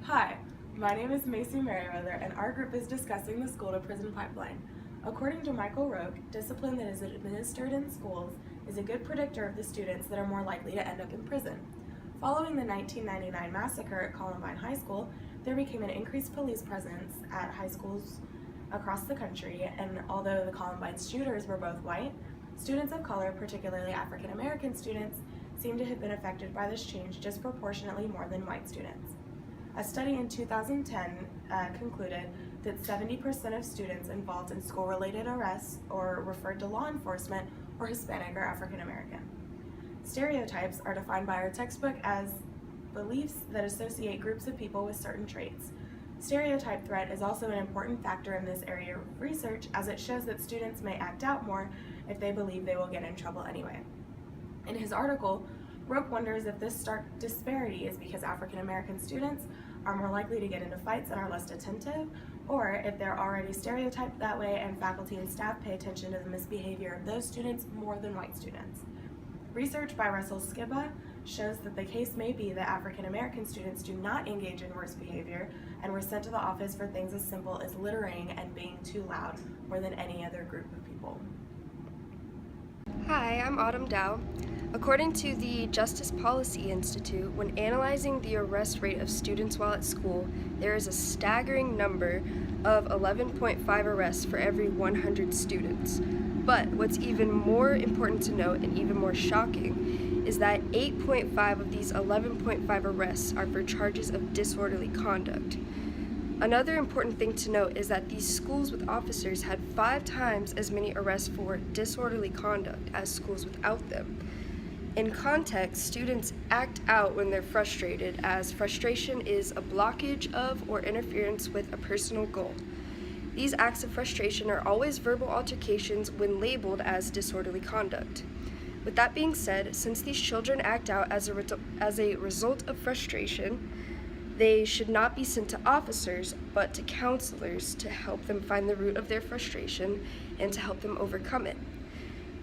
Hi, my name is Macy Merriweather, and our group is discussing the school-to-prison pipeline. According to Michael Roque, discipline that is administered in schools is a good predictor of the students that are more likely to end up in prison. Following the 1999 massacre at Columbine High School, there became an increased police presence at high schools across the country, and although the Columbine shooters were both white, students of color, particularly African American students, seem to have been affected by this change disproportionately more than white students. A study in 2010 concluded that 70% of students involved in school-related arrests or referred to law enforcement were Hispanic or African American. Stereotypes are defined by our textbook as beliefs that associate groups of people with certain traits. Stereotype threat is also an important factor in this area of research, as it shows that students may act out more if they believe they will get in trouble anyway. In his article, Roque wonders if this stark disparity is because African American students are more likely to get into fights and are less attentive, or if they're already stereotyped that way and faculty and staff pay attention to the misbehavior of those students more than white students. Research by Russell Skiba shows that the case may be that African American students do not engage in worse behavior and were sent to the office for things as simple as littering and being too loud more than any other group of people. Hi, I'm Autumn Dow. According to the Justice Policy Institute, when analyzing the arrest rate of students while at school, there is a staggering number of 11.5 arrests for every 100 students. But what's even more important to note and even more shocking is that 8.5 of these 11.5 arrests are for charges of disorderly conduct. Another important thing to note is that these schools with officers had 5 times as many arrests for disorderly conduct as schools without them. In context, students act out when they're frustrated, as frustration is a blockage of or interference with a personal goal. These acts of frustration are always verbal altercations when labeled as disorderly conduct. With that being said, since these children act out as a result of frustration, they should not be sent to officers, but to counselors to help them find the root of their frustration and to help them overcome it.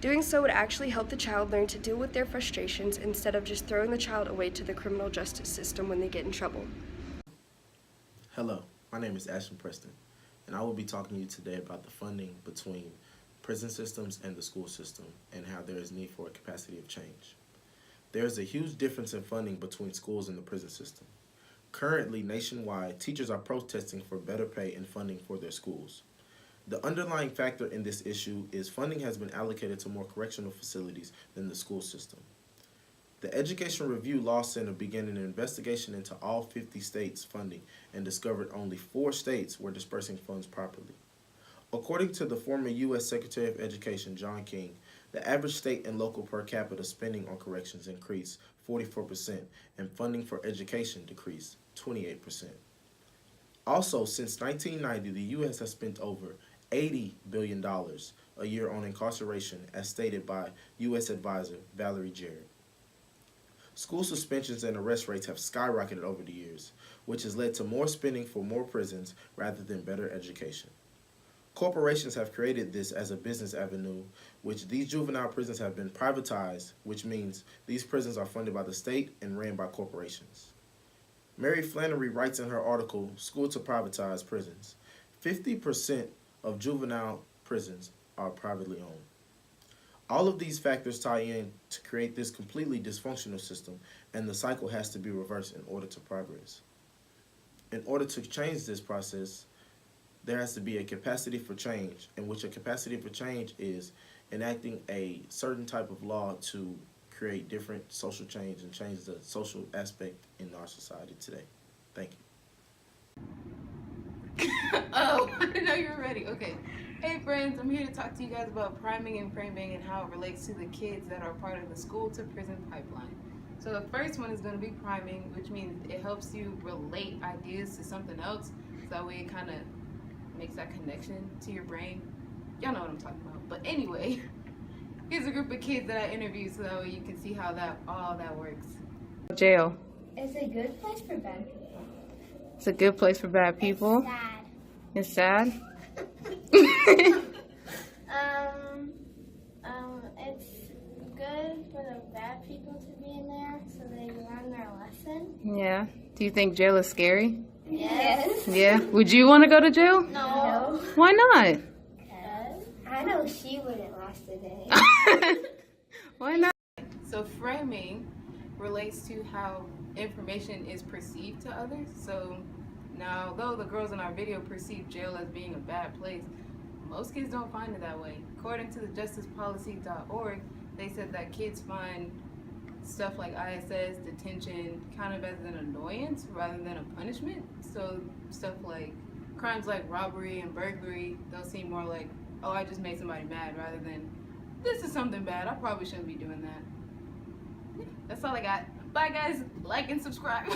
Doing so would actually help the child learn to deal with their frustrations instead of just throwing the child away to the criminal justice system when they get in trouble. Hello, my name is Ashton Preston, and I will be talking to you today about the funding between prison systems and the school system and how there is need for a capacity of change. There is a huge difference in funding between schools and the prison system. Currently, nationwide, teachers are protesting for better pay and funding for their schools. The underlying factor in this issue is funding has been allocated to more correctional facilities than the school system. The Education Review Law Center began an investigation into all 50 states' funding and discovered only 4 states were dispersing funds properly. According to the former U.S. Secretary of Education, John King, the average state and local per capita spending on corrections increased 44% and funding for education decreased 28%. Also, since 1990, the U.S. has spent over $80 billion a year on incarceration, as stated by U.S. Advisor Valerie Jarrett. School suspensions and arrest rates have skyrocketed over the years, which has led to more spending for more prisons rather than better education. Corporations have created this as a business avenue, which these juvenile prisons have been privatized, which means these prisons are funded by the state and ran by corporations. Mary Flannery writes in her article, School to Privatize Prisons, 50% of juvenile prisons are privately owned. All of these factors tie in to create this completely dysfunctional system, and the cycle has to be reversed in order to progress. In order to change this process, there has to be a capacity for change, in which a capacity for change is enacting a certain type of law to create different social change and change the social aspect in our society today. Thank you. Oh, I didn't know you were ready. Okay. Hey friends, I'm here to talk to you guys about priming and framing and how it relates to the kids that are part of the school to prison pipeline. So the first one is going to be priming, which means it helps you relate ideas to something else. So that way it kind of makes that connection to your brain. Y'all know what I'm talking about. But anyway, here's a group of kids that I interviewed so that way you can see how all that works. Jail. It's a good place for bad people. It's a good place for bad people. It's sad. It's sad? It's good for the bad people to be in there so they learn their lesson. Yeah. Do you think jail is scary? Yes. Yeah. Would you want to go to jail? No. Why not? I know she wouldn't last a day. Why not? So framing relates to how information is perceived to others. So now, though the girls in our video perceive jail as being a bad place, most kids don't find it that way. According to the justicepolicy.org, they said that kids find stuff like ISS, detention, kind of as an annoyance rather than a punishment. So stuff like crimes like robbery and burglary, they'll seem more like, oh, I just made somebody mad, rather than this is something bad, I probably shouldn't be doing that. Yeah, that's all I got. Bye guys, like and subscribe.